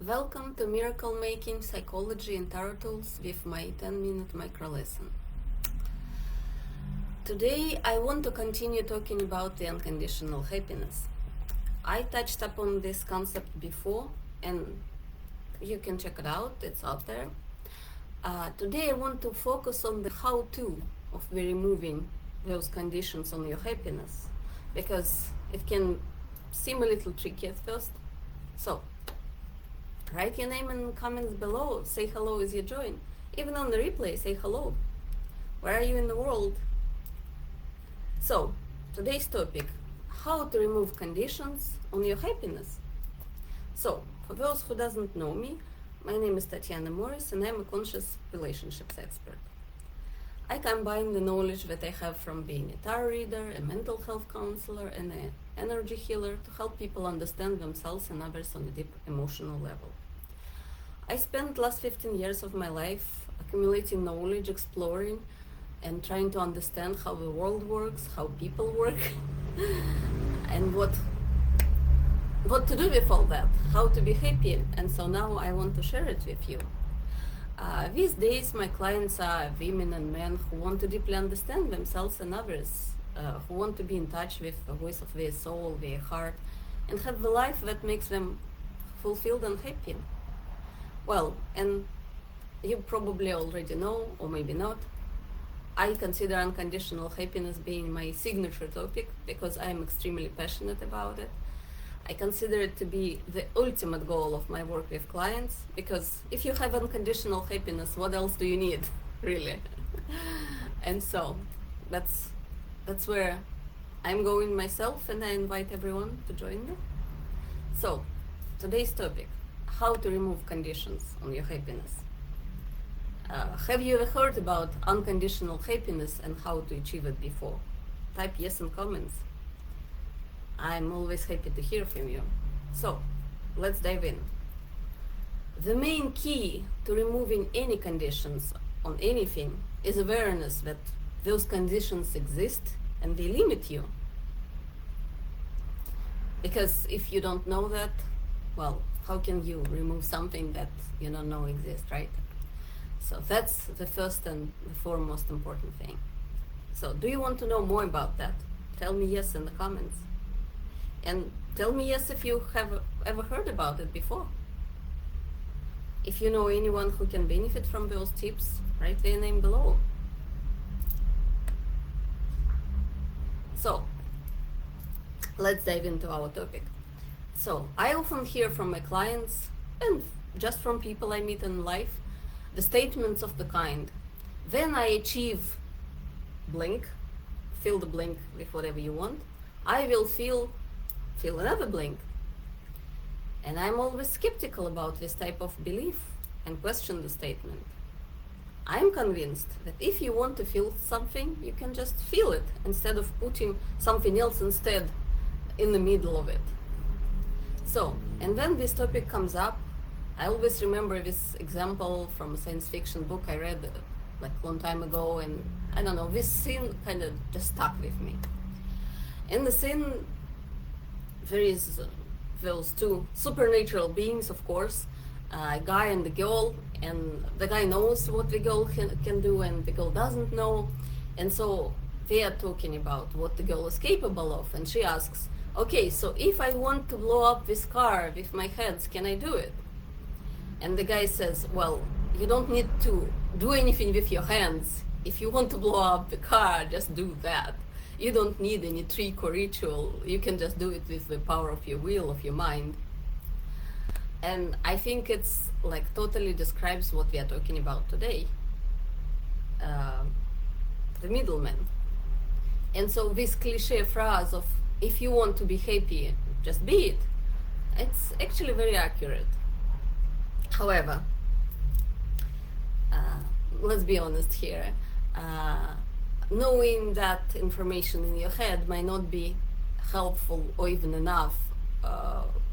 Welcome to Miracle Making Psychology and Tarot Tools with my 10-minute micro lesson. Today I want to continue talking about the unconditional happiness. I touched upon this concept before and you can check it out, it's out there. Today I want to focus on the how-to of removing those conditions on your happiness, because it can seem a little tricky at first. So, write your name in the comments below, say hello as you join. Even on the replay, say hello. Where are you in the world? So, today's topic, how to remove conditions on your happiness. So, for those who doesn't know me, my name is Tatiana Morris and I'm a conscious relationships expert. I combine the knowledge that I have from being a tarot reader, a mental health counselor, and an energy healer to help people understand themselves and others on a deep emotional level. I spent the last 15 years of my life accumulating knowledge, exploring, and trying to understand how the world works, how people work, and what to do with all that, how to be happy. And so now I want to share it with you. These days my clients are women and men who want to deeply understand themselves and others, who want to be in touch with the voice of their soul, their heart, and have the life that makes them fulfilled and happy. Well, and you probably already know, or maybe not, I consider unconditional happiness being my signature topic because I am extremely passionate about it. I consider it to be the ultimate goal of my work with clients, because if you have unconditional happiness, what else do you need, really? And so that's where I'm going myself, and I invite everyone to join me. So today's topic, how to remove conditions on your happiness. Have you ever heard about unconditional happiness and how to achieve it before? Type yes in comments. I'm always happy to hear from you. So, let's dive in. The main key to removing any conditions on anything is awareness that those conditions exist and they limit you. Because if you don't know that, well, how can you remove something that you don't know exists, right? So that's the first and the foremost important thing. So do you want to know more about that? Tell me yes in the comments. And tell me yes if you have ever heard about it before. If you know anyone who can benefit from those tips, write their name below. So, let's dive into our topic. So, I often hear from my clients, and just from people I meet in life, the statements of the kind, when I achieve blank, fill the blank with whatever you want, I will feel another blank. And I'm always skeptical about this type of belief and question the statement. I'm convinced that if you want to feel something, you can just feel it instead of putting something else instead in the middle of it. So, and when this topic comes up, I always remember this example from a science fiction book I read like a long time ago, and I don't know, this scene kind of just stuck with me. In the scene, there is those two supernatural beings, of course, a guy and the girl, and the guy knows what the girl can do and the girl doesn't know, and so they are talking about what the girl is capable of, and she asks, okay, so if I want to blow up this car with my hands, can I do it? And the guy says, well, you don't need to do anything with your hands. If you want to blow up the car, just do that. You don't need any trick or ritual. You can just do it with the power of your will, of your mind. And I think it's like totally describes what we are talking about today. The middlemen. And so this cliche phrase of, if you want to be happy, just be it. It's actually very accurate. However, let's be honest here. Knowing that information in your head might not be helpful or even enough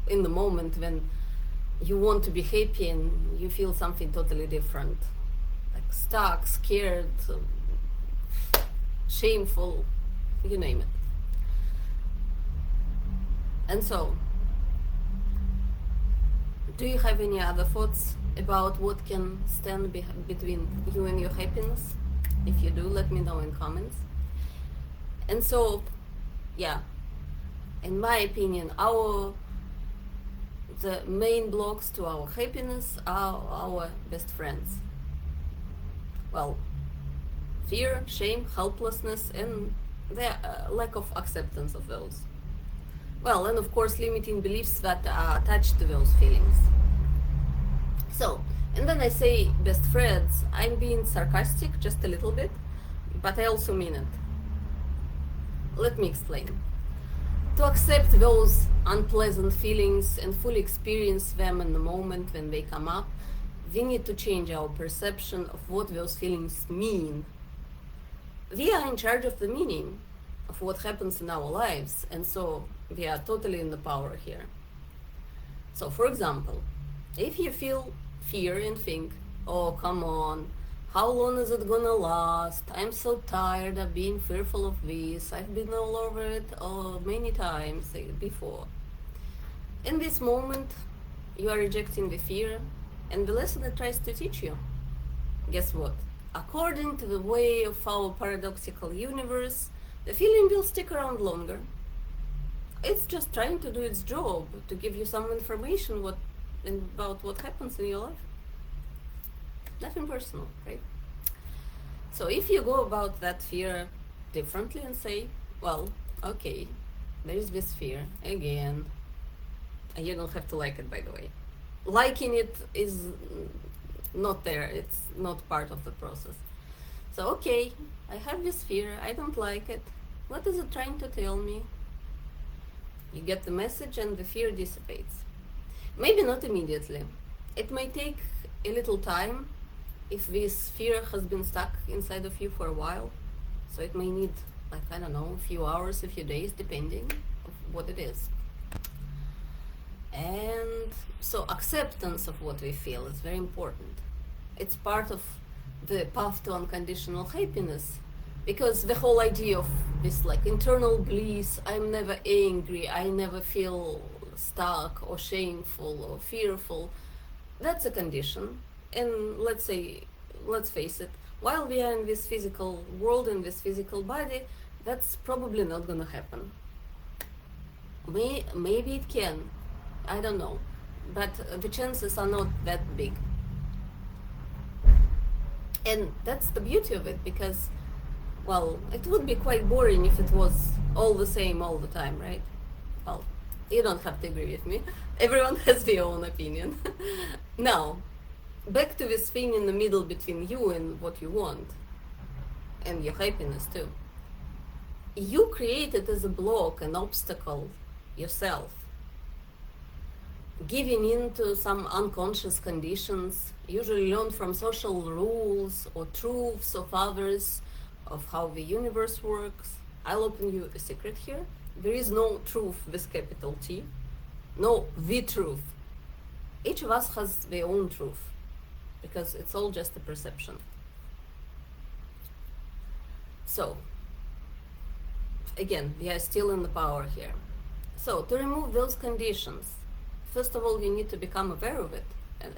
in the moment when you want to be happy and you feel something totally different, like stuck, scared, shameful, you name it. And so Do you have any other thoughts about what can stand between you and your happiness? If you do, let me know in comments. And so, yeah, in my opinion, the main blocks to our happiness are our best friends. Well, fear, shame, helplessness, and the lack of acceptance of those. Well, and of course, limiting beliefs that are attached to those feelings. So, and when I say best friends, I'm being sarcastic just a little bit, but I also mean it. Let me explain. To accept those unpleasant feelings and fully experience them in the moment when they come up, we need to change our perception of what those feelings mean. We are in charge of the meaning of what happens in our lives, and so we are totally in the power here. So, for example, if you feel fear and think, oh, come on, how long is it gonna last? I'm so tired of being fearful of this. I've been all over it many times before. In this moment, you are rejecting the fear and the lesson it tries to teach you. Guess what? According to the way of our paradoxical universe, the feeling will stick around longer. It's just trying to do its job, to give you some information about what happens in your life. Nothing personal, right? So if you go about that fear differently and say, well, okay, there is this fear again, and you don't have to like it, by the way. Liking it is not there, it's not part of the process. So, okay, I have this fear, I don't like it. What is it trying to tell me? You get the message and the fear dissipates. Maybe not immediately. It may take a little time if this fear has been stuck inside of you for a while. So it may need, like, I don't know, a few hours, a few days, depending on what it is. And so acceptance of what we feel is very important. It's part of the path to unconditional happiness, because the whole idea of this like internal bliss, I'm never angry, I never feel stuck or shameful or fearful, that's a condition. And let's face it, while we are in this physical world, in this physical body, that's probably not gonna happen. Maybe it can, I don't know, but the chances are not that big. And that's the beauty of it, because, well, it would be quite boring if it was all the same all the time, right? Well, you don't have to agree with me. Everyone has their own opinion. Now, back to this thing in the middle between you and what you want, and your happiness too. You create it as a block, an obstacle yourself, giving in to some unconscious conditions, usually learned from social rules or truths of others, of how the universe works. I'll open you a secret here. There is no truth with capital T, no the truth. Each of us has their own truth, because it's all just a perception. So, again, we are still in the power here. So, to remove those conditions, first of all, you need to become aware of it,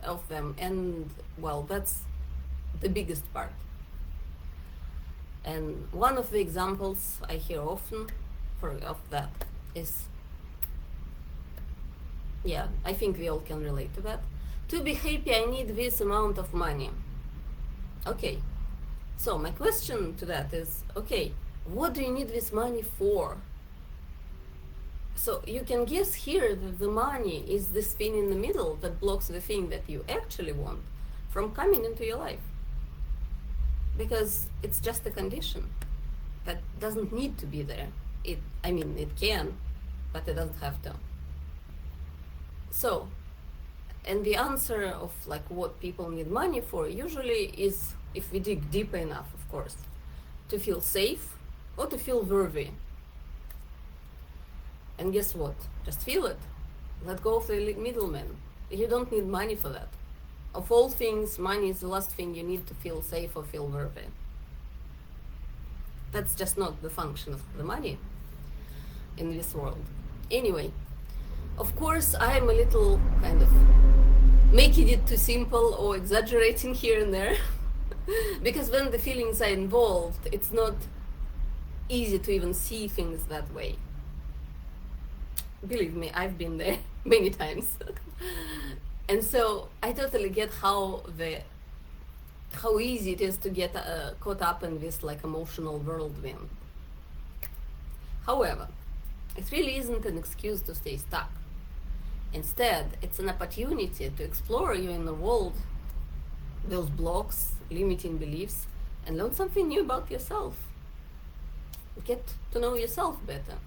of them, and, well, that's the biggest part. And one of the examples I hear often of that is, yeah, I think we all can relate to that. To be happy, I need this amount of money. Okay, so my question to that is, okay, what do you need this money for? So you can guess here that the money is this thing in the middle that blocks the thing that you actually want from coming into your life. Because it's just a condition that doesn't need to be there. It can, but it doesn't have to. So, and the answer of like what people need money for usually is, if we dig deeper enough, of course, to feel safe or to feel worthy. And guess what? Just feel it. Let go of the middleman. You don't need money for that. Of all things, money is the last thing you need to feel safe or feel worthy. That's just not the function of the money in this world. Anyway, of course, I am a little kind of making it too simple or exaggerating here and there. Because when the feelings are involved, it's not easy to even see things that way. Believe me, I've been there many times. And so I totally get how easy it is to get caught up in this like emotional whirlwind. However, it really isn't an excuse to stay stuck. Instead, it's an opportunity to explore your inner world, those blocks, limiting beliefs, and learn something new about yourself. Get to know yourself better.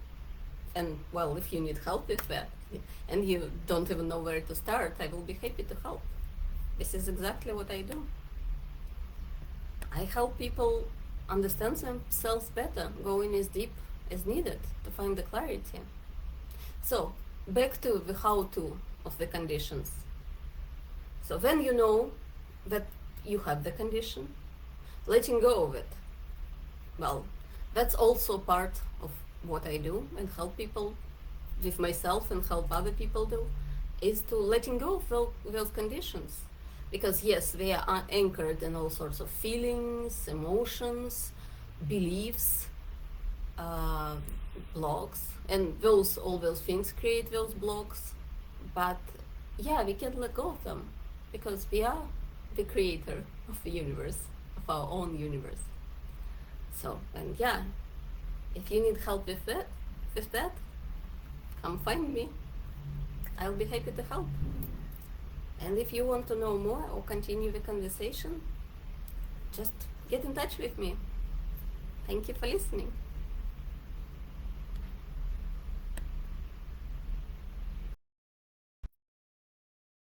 And well, if you need help with that, and you don't even know where to start, I will be happy to help. This is exactly what I do. I help people understand themselves better, going as deep as needed to find the clarity. So, back to the how-to of the conditions. So when you know that you have the condition, letting go of it, well, that's also part of what I do and help people with myself and help other people do, is to letting go of those conditions. Because yes, they are anchored in all sorts of feelings, emotions, beliefs, blocks, and all those things create those blocks. But yeah, we can let go of them because we are the creator of the universe, of our own universe. So, and yeah, if you need help with that, come find me. I'll be happy to help. And if you want to know more or continue the conversation, just get in touch with me. Thank you for listening.